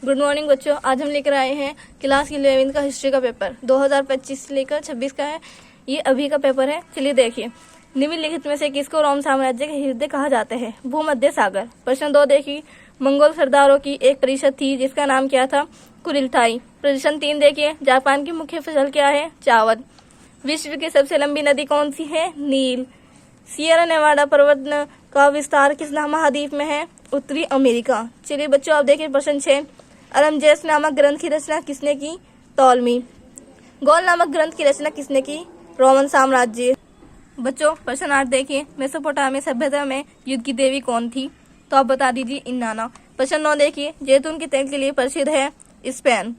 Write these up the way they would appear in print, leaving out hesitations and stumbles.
Good morning बच्चों, आज हम लेकर आए हैं क्लास 11 का हिस्ट्री का पेपर 2025 से लेकर 26 का है। ये अभी का पेपर है। चलिए देखिए, निम्नलिखित में से किसको रोम साम्राज्य के हृदय कहा जाता है? भूमध्य सागर। प्रश्न 2 देखिए, मंगोल सरदारों की एक परिषद थी जिसका नाम क्या था? कुरिलथाई। प्रश्न 3 देखिए, जापान की मुख्य फसल क्या है? चावल। विश्व की सबसे लंबी नदी कौन सी है? नील। सियरा नेवाडा पर्वत का विस्तार किस महाद्वीप में है? उत्तरी अमेरिका। चलिए बच्चों, आप देखिए प्रश्न 6, अलमजेस नामक ग्रंथ की रचना किसने की? टॉलमी। गौल नामक ग्रंथ की रचना किसने की? रोमन साम्राज्य। बच्चों प्रश्न 8 देखिए, मेसोपोटामिया सभ्यता में युद्ध की देवी कौन थी? तो आप बता दीजिए, इन्नाना। प्रश्न 9 देखिए, जैतून के तेल के लिए प्रसिद्ध है? स्पेन।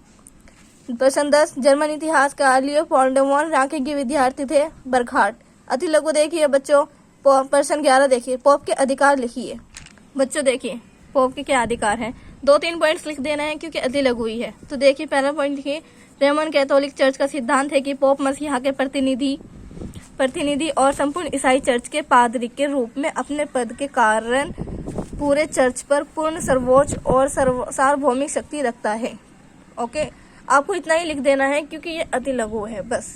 प्रश्न 10, जर्मन इतिहासकार लियोपोल्ड वॉन रांके के विद्यार्थी थे? बरखाट। अति लघु देखिए बच्चों, प्रश्न 11 देखिए, पोप के अधिकार लिखिए। बच्चों देखिए, पोप के क्या अधिकार हैं? 2-3 पॉइंट्स लिख देना है क्योंकि अति लघु ही है। तो देखिए, पहला पॉइंट देखिए, रोमन कैथोलिक चर्च का सिद्धांत है कि पोप मसीहा के प्रतिनिधि और संपूर्ण ईसाई चर्च के पादरी के रूप में अपने पद के कारण पूरे चर्च पर पूर्ण सर्वोच्च और सार्वभौमिक शक्ति रखता है। ओके, आपको इतना ही लिख देना है क्योंकि ये अति लघु है। बस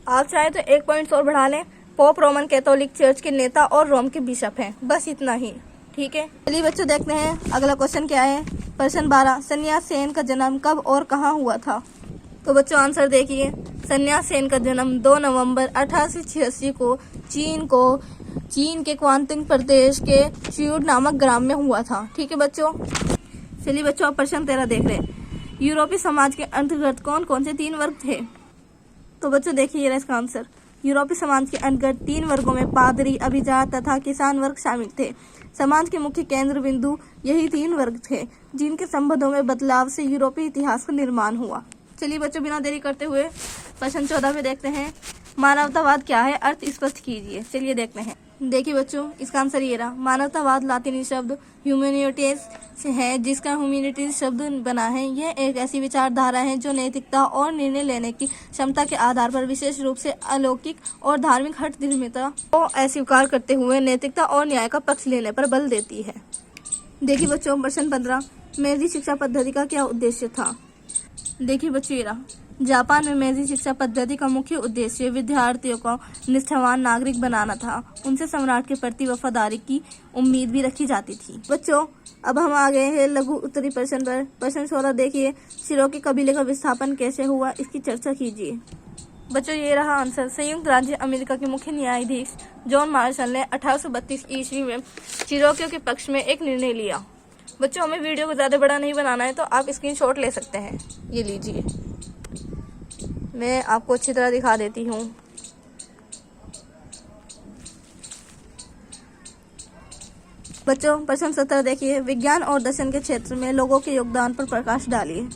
आप चाहे तो 1 पॉइंट और बढ़ा लें। पोप रोमन कैथोलिक चर्च के नेता और रोम के बिशप हैं। बस इतना ही, ठीक है। चलिए बच्चों, देखते हैं अगला क्वेश्चन क्या है। प्रश्न 12, संन्यास सेन का जन्म कब और कहाँ हुआ था? तो बच्चों आंसर देखिए, संन्यास सेन का जन्म 2 नवंबर 1886 को चीन के क्वांतिंग प्रदेश के च्यूड नामक ग्राम में हुआ था। ठीक है बच्चों। चलिए बच्चों, आप प्रश्न 13 देख रहे हैं, यूरोपीय समाज के अंतर्गत कौन कौन से 3 वर्ग थे? तो बच्चों देखिए, ये इसका आंसर, यूरोपीय समाज के अंतर्गत 3 वर्गों में पादरी, अभिजात तथा किसान वर्ग शामिल थे। समाज के मुख्य केंद्र बिंदु यही 3 वर्ग थे जिनके संबंधों में बदलाव से यूरोपीय इतिहास का निर्माण हुआ। चलिए बच्चों, बिना देरी करते हुए प्रश्न 14 में देखते हैं, मानवतावाद क्या है? अर्थ स्पष्ट कीजिए। चलिए देखते हैं। देखिए बच्चों, इसका आंसर ये रहा, मानवतावाद लातिनी शब्द ह्यूमैनिटीज से है जिसका ह्यूमैनिटीज शब्द बना है। यह एक ऐसी विचारधारा है जो नैतिकता और निर्णय लेने की क्षमता के आधार पर विशेष रूप से अलौकिक और धार्मिक हठधर्मिता को अस्वीकार करते हुए नैतिकता और न्याय का पक्ष लेने पर बल देती है। देखिए बच्चों, प्रश्न 15, मेजी शिक्षा पद्धति का क्या उद्देश्य था? देखिए बच्चों, ये रहा, जापान में मेजी शिक्षा पद्धति का मुख्य उद्देश्य विद्यार्थियों को निष्ठावान नागरिक बनाना था। उनसे सम्राट के प्रति वफादारी की उम्मीद भी रखी जाती थी। बच्चों अब हम आ गए हैं लघु उत्तरी प्रश्न पर। प्रश्न 16 देखिए, शिरोकी कबीले का विस्थापन कैसे हुआ? इसकी चर्चा कीजिए। बच्चों ये रहा आंसर, संयुक्त राज्य अमेरिका के मुख्य न्यायाधीश जॉन मार्शल ने 1832 ईस्वी में शिरोकियों के पक्ष में एक निर्णय लिया। बच्चों हमें वीडियो को ज़्यादा बड़ा नहीं बनाना है तो आप स्क्रीनशॉट ले सकते हैं। ये लीजिए, मैं आपको अच्छी तरह दिखा देती हूँ। बच्चों प्रश्न 17 देखिए, विज्ञान और दर्शन के क्षेत्र में लोगों के योगदान पर प्रकाश डालिए।